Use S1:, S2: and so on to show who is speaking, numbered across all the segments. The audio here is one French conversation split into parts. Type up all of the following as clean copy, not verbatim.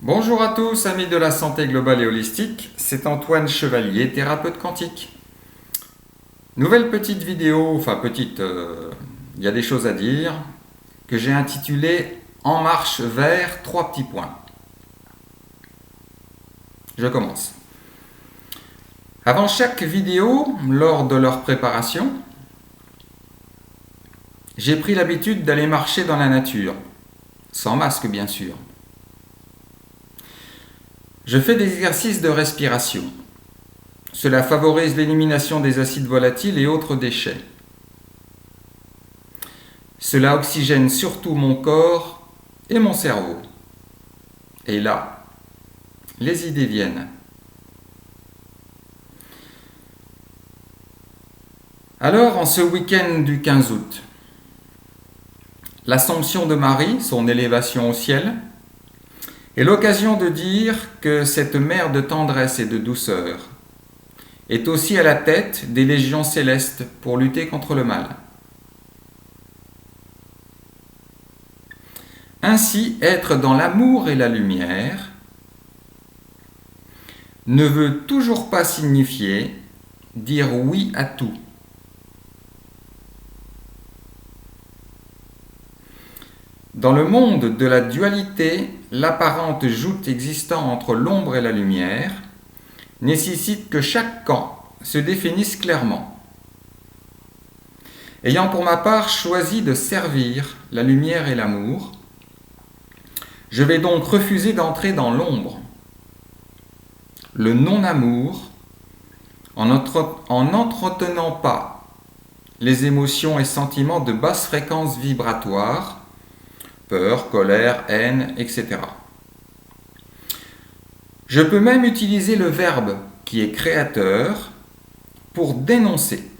S1: Bonjour à tous, amis de la santé globale et holistique, c'est Antoine Chevalier, thérapeute quantique. Nouvelle petite vidéo, il y a des choses à dire, que j'ai intitulée En marche vers trois petits points. Je commence. Avant chaque vidéo, lors de leur préparation, j'ai pris l'habitude d'aller marcher dans la nature, sans masque bien sûr. Je fais des exercices de respiration. Cela favorise l'élimination des acides volatiles et autres déchets. Cela oxygène surtout mon corps et mon cerveau. Et là, les idées viennent. Alors, en ce week-end du 15 août, l'Assomption de Marie, son élévation au ciel, est l'occasion de dire que cette mère de tendresse et de douceur est aussi à la tête des légions célestes pour lutter contre le mal. Ainsi, être dans l'amour et la lumière ne veut toujours pas signifier dire oui à tout. Dans le monde de la dualité, l'apparente joute existant entre l'ombre et la lumière nécessite que chaque camp se définisse clairement. Ayant pour ma part choisi de servir la lumière et l'amour, je vais donc refuser d'entrer dans l'ombre. Le non-amour, en n'entretenant pas les émotions et sentiments de basse fréquence vibratoire, peur, colère, haine, etc. Je peux même utiliser le verbe qui est créateur pour dénoncer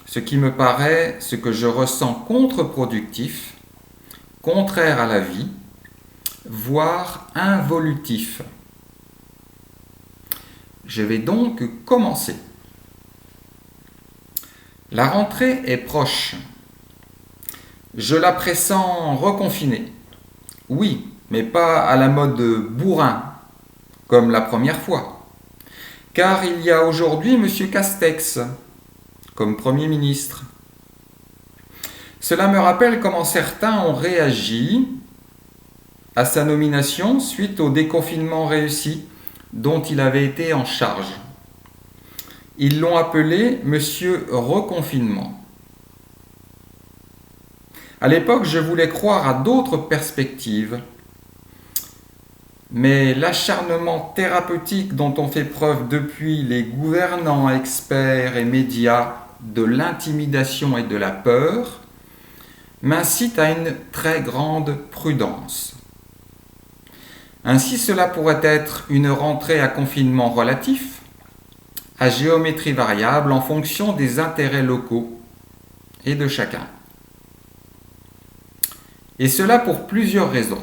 S1: ce qui me paraît, ce que je ressens contre-productif, contraire à la vie, voire involutif. Je vais donc commencer. La rentrée est proche. Je la pressens reconfinée. Oui, mais pas à la mode bourrin, comme la première fois. Car il y a aujourd'hui M. Castex, comme Premier ministre. Cela me rappelle comment certains ont réagi à sa nomination suite au déconfinement réussi dont il avait été en charge. Ils l'ont appelé M. Reconfinement. À l'époque, je voulais croire à d'autres perspectives, mais l'acharnement thérapeutique dont ont fait preuve depuis les gouvernants, experts et médias de l'intimidation et de la peur m'incite à une très grande prudence. Ainsi, cela pourrait être une rentrée à confinement relatif, à géométrie variable en fonction des intérêts locaux et de chacun. Et cela pour plusieurs raisons.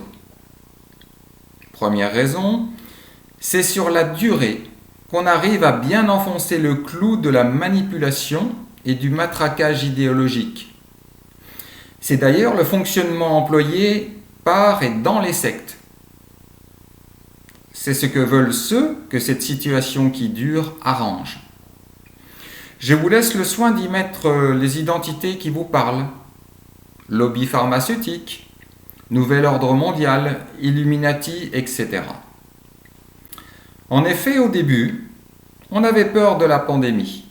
S1: Première raison, c'est sur la durée qu'on arrive à bien enfoncer le clou de la manipulation et du matraquage idéologique. C'est d'ailleurs le fonctionnement employé par et dans les sectes. C'est ce que veulent ceux que cette situation qui dure arrange. Je vous laisse le soin d'y mettre les identités qui vous parlent. Lobby pharmaceutique, Nouvel ordre mondial, Illuminati, etc. En effet, au début, on avait peur de la pandémie.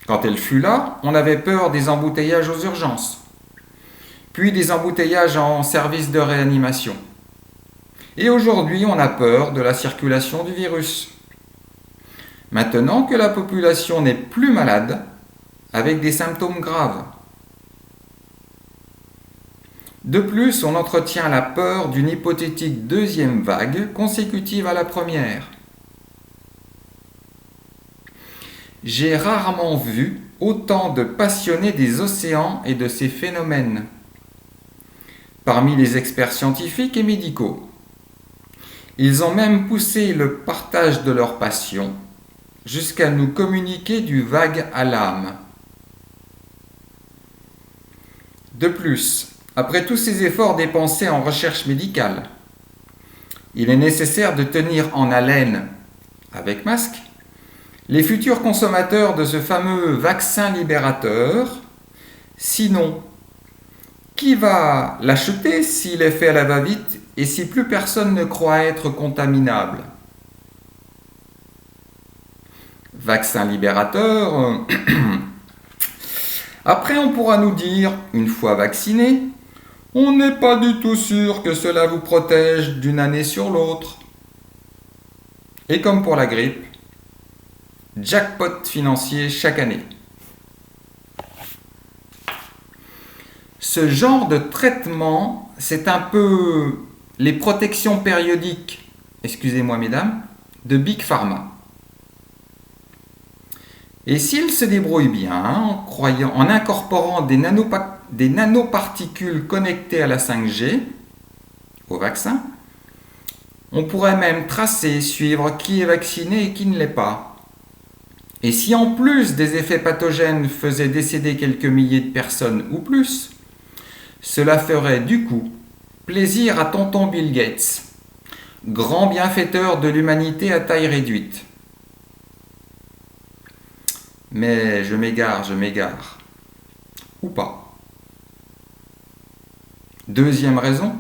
S1: Quand elle fut là, on avait peur des embouteillages aux urgences, puis des embouteillages en service de réanimation. Et aujourd'hui, on a peur de la circulation du virus. Maintenant que la population n'est plus malade, avec des symptômes graves. De plus, on entretient la peur d'une hypothétique deuxième vague consécutive à la première. J'ai rarement vu autant de passionnés des océans et de ces phénomènes, parmi les experts scientifiques et médicaux. Ils ont même poussé le partage de leur passion jusqu'à nous communiquer du vague à l'âme. De plus, après tous ces efforts dépensés en recherche médicale, il est nécessaire de tenir en haleine, avec masque, les futurs consommateurs de ce fameux vaccin libérateur. Sinon, qui va l'acheter s'il est fait à la va-vite et si plus personne ne croit être contaminable? Vaccin libérateur. Après, on pourra nous dire, une fois vacciné, on n'est pas du tout sûr que cela vous protège d'une année sur l'autre. Et comme pour la grippe, jackpot financier chaque année. Ce genre de traitement, c'est un peu les protections périodiques, excusez-moi mesdames, de Big Pharma. Et s'il se débrouille bien, en incorporant des nanoparticules connectées à la 5G, au vaccin, on pourrait même tracer, suivre qui est vacciné et qui ne l'est pas. Et si en plus des effets pathogènes faisaient décéder quelques milliers de personnes ou plus, cela ferait du coup plaisir à tonton Bill Gates, grand bienfaiteur de l'humanité à taille réduite. Mais je m'égare. Ou pas. Deuxième raison,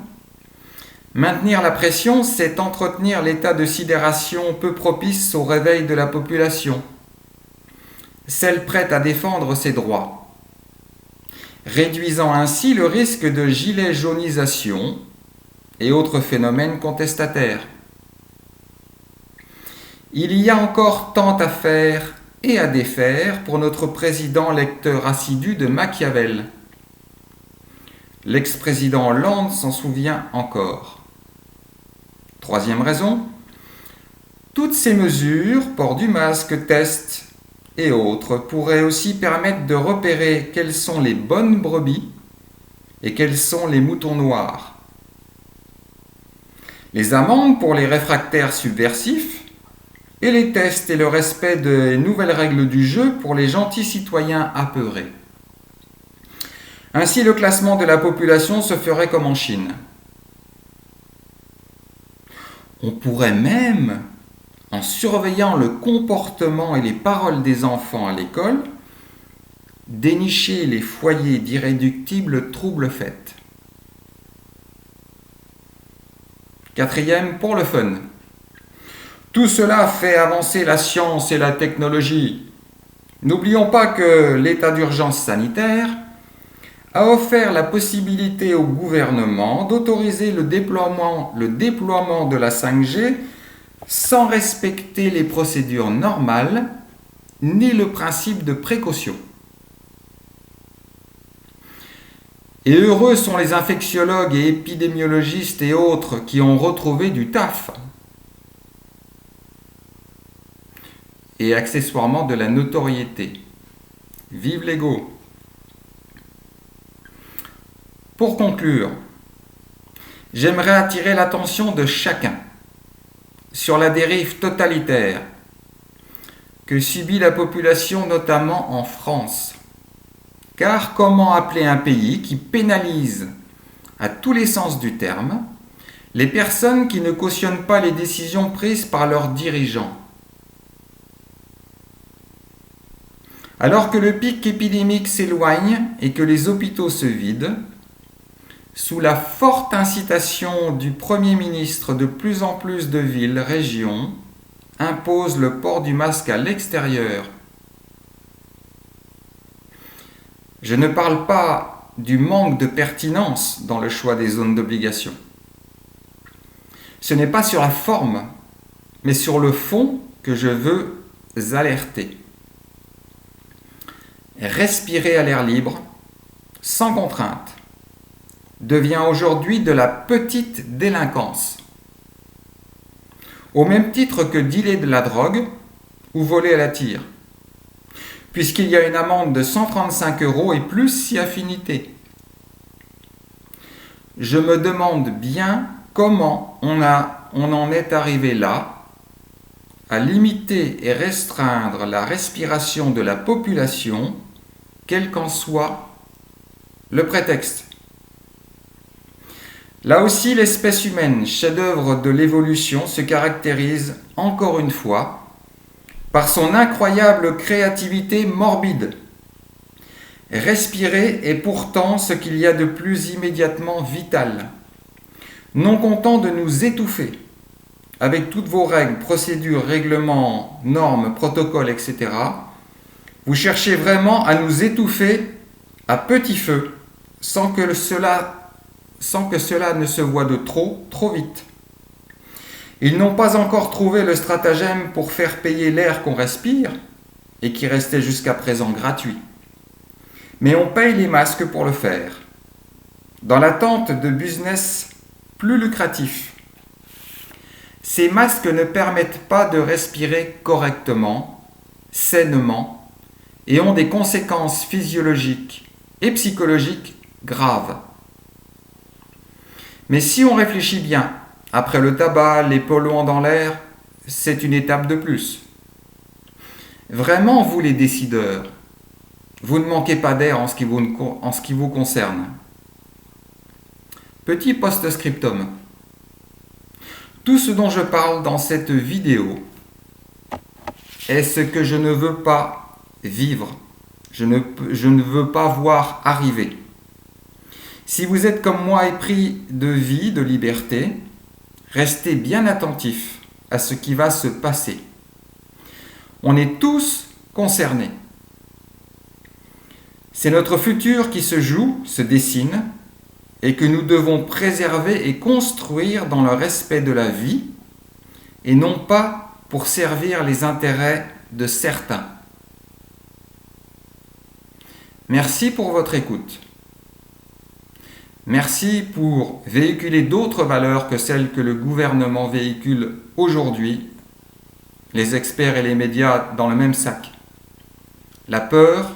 S1: maintenir la pression, c'est entretenir l'état de sidération peu propice au réveil de la population, celle prête à défendre ses droits, réduisant ainsi le risque de gilet jaunisation et autres phénomènes contestataires. Il y a encore tant à faire et à défaire pour notre président lecteur assidu de Machiavel. L'ex-président Hollande s'en souvient encore. Troisième raison, toutes ces mesures, port du masque, tests et autres, pourraient aussi permettre de repérer quelles sont les bonnes brebis et quels sont les moutons noirs. Les amendes pour les réfractaires subversifs et les tests et le respect des nouvelles règles du jeu pour les gentils citoyens apeurés. Ainsi, le classement de la population se ferait comme en Chine. On pourrait même, en surveillant le comportement et les paroles des enfants à l'école, dénicher les foyers d'irréductibles troubles faits. Quatrième, pour le fun. Tout cela fait avancer la science et la technologie. N'oublions pas que l'état d'urgence sanitaire a offert la possibilité au gouvernement d'autoriser le déploiement de la 5G sans respecter les procédures normales ni le principe de précaution. Et heureux sont les infectiologues et épidémiologistes et autres qui ont retrouvé du taf. Et accessoirement de la notoriété. Vive l'ego! Pour conclure, j'aimerais attirer l'attention de chacun sur la dérive totalitaire que subit la population, notamment en France. Car comment appeler un pays qui pénalise, à tous les sens du terme, les personnes qui ne cautionnent pas les décisions prises par leurs dirigeants? Alors que le pic épidémique s'éloigne et que les hôpitaux se vident, sous la forte incitation du Premier ministre, de plus en plus de villes, régions, imposent le port du masque à l'extérieur. Je ne parle pas du manque de pertinence dans le choix des zones d'obligation. Ce n'est pas sur la forme, mais sur le fond que je veux alerter. Respirer à l'air libre, sans contrainte, devient aujourd'hui de la petite délinquance. Au même titre que dealer de la drogue ou voler à la tire, puisqu'il y a une amende de 135 € et plus si affinité. Je me demande bien comment on en est arrivé là, à limiter et restreindre la respiration de la population, quel qu'en soit le prétexte. Là aussi, l'espèce humaine, chef-d'œuvre de l'évolution, se caractérise, encore une fois, par son incroyable créativité morbide. Respirer est pourtant ce qu'il y a de plus immédiatement vital. Non content de nous étouffer, avec toutes vos règles, procédures, règlements, normes, protocoles, etc., vous cherchez vraiment à nous étouffer à petit feu, sans que cela ne se voie de trop vite. Ils n'ont pas encore trouvé le stratagème pour faire payer l'air qu'on respire, et qui restait jusqu'à présent gratuit. Mais on paye les masques pour le faire, dans l'attente de business plus lucratifs. Ces masques ne permettent pas de respirer correctement, sainement, et ont des conséquences physiologiques et psychologiques graves. Mais si on réfléchit bien, après le tabac, les polluants dans l'air, c'est une étape de plus. Vraiment, vous les décideurs, vous ne manquez pas d'air en ce qui vous concerne. Petit post-scriptum. Tout ce dont je parle dans cette vidéo est ce que je ne veux pas vivre. Je ne veux pas voir arriver. Si vous êtes comme moi épris de vie, de liberté, restez bien attentifs à ce qui va se passer. On est tous concernés. C'est notre futur qui se joue, se dessine, et que nous devons préserver et construire dans le respect de la vie, et non pas pour servir les intérêts de certains. Merci pour votre écoute. Merci pour véhiculer d'autres valeurs que celles que le gouvernement véhicule aujourd'hui, les experts et les médias dans le même sac. La peur,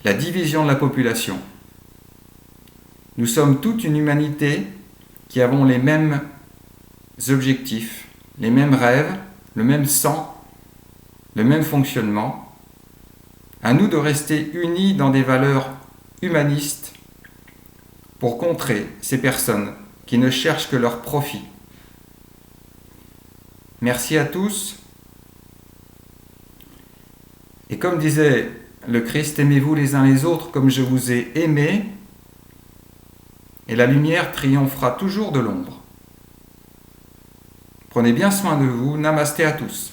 S1: la division de la population. Nous sommes toute une humanité qui avons les mêmes objectifs, les mêmes rêves, le même sang, le même fonctionnement. À nous de rester unis dans des valeurs humanistes pour contrer ces personnes qui ne cherchent que leur profit. Merci à tous. Et comme disait le Christ, aimez-vous les uns les autres comme je vous ai aimés, et la lumière triomphera toujours de l'ombre. Prenez bien soin de vous. Namasté à tous.